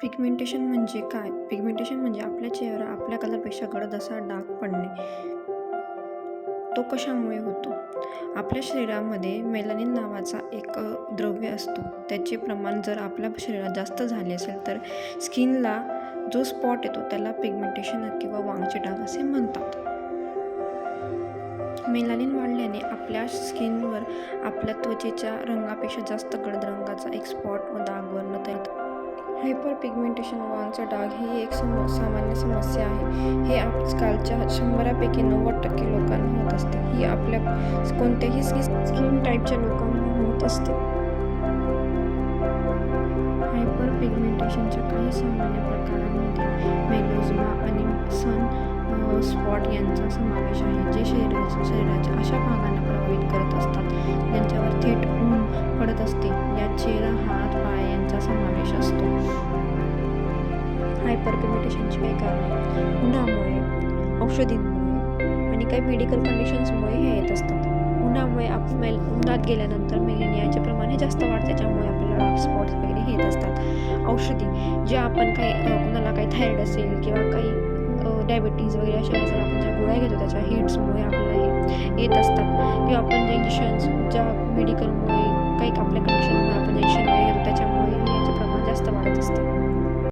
Pigmentation म्हणजे काय? Pigmentation म्हणजे आपला चेहरा आपल्या कलरपेक्षा गडद असा डाग पडणे. तो कशामुळे होतो? आपल्या शरीरामध्ये मेलानिन नावाचा एक द्रव्य असतो. त्याचे प्रमाण जर आपल्या शरीरात जास्त झाले असेल तर स्किनला जो स्पॉट येतो त्याला पिगमेंटेशन किंवा वांगचे डाग असे म्हणतात. मेलानिन वाढल्याने आपल्या स्किनवर आपल्या त्वचेच्या रंगापेक्षा जास्त गडद रंगाचा एक स्पॉट व डाग तयार होतो. हायपर पिगमेंटेशन वांगचा डाग ही एक सामान्य समस्या आहे. हे आजकालच्या 100पैकी 90% लोकांना होत असते. ही आपल्या कोणत्याही स्किन टाईपच्या लोकांना होत असते. हायपर पिगमेंटेशनच्या काही सामान्य प्रकारांमध्ये मेलोझमा आणि सन स्पॉट यांचा समावेश आहे, जे शरीराच्या अशा भागांना प्रभावित करत असतात ज्यांच्यावर थेट ऊन पडत असते. यात चेहरा, हात, पाय यांचा समावेश असतो. हायपर पिगमेंटेशनची काही कारणे उन्हामुळे, औषधींमुळे आणि काही मेडिकल कंडिशन्समुळे हे येत असतात. उन्हामुळे उन्हात गेल्यानंतर मेलेनियाचे प्रमाण हे जास्त वाढते, ज्यामुळे आपल्याला डार्क स्पॉट्स वगैरे हे येत असतात. औषधी जे आपण कोणाला काही थायरॉइड असेल किंवा काही डायबिटीज वगैरे अशा जर आपण ज्या गोळ्या घेतो त्याच्या हिट्समुळे आपल्याला हे येत असतात. किंवा आपण जे इंजेक्शन्स ज्या मेडिकलमुळे काही आपल्या कंडिशनमुळे आपण इंजेक्शन वगैरे घेतो त्याच्यामुळे याचे प्रमाण जास्त वाढत असते.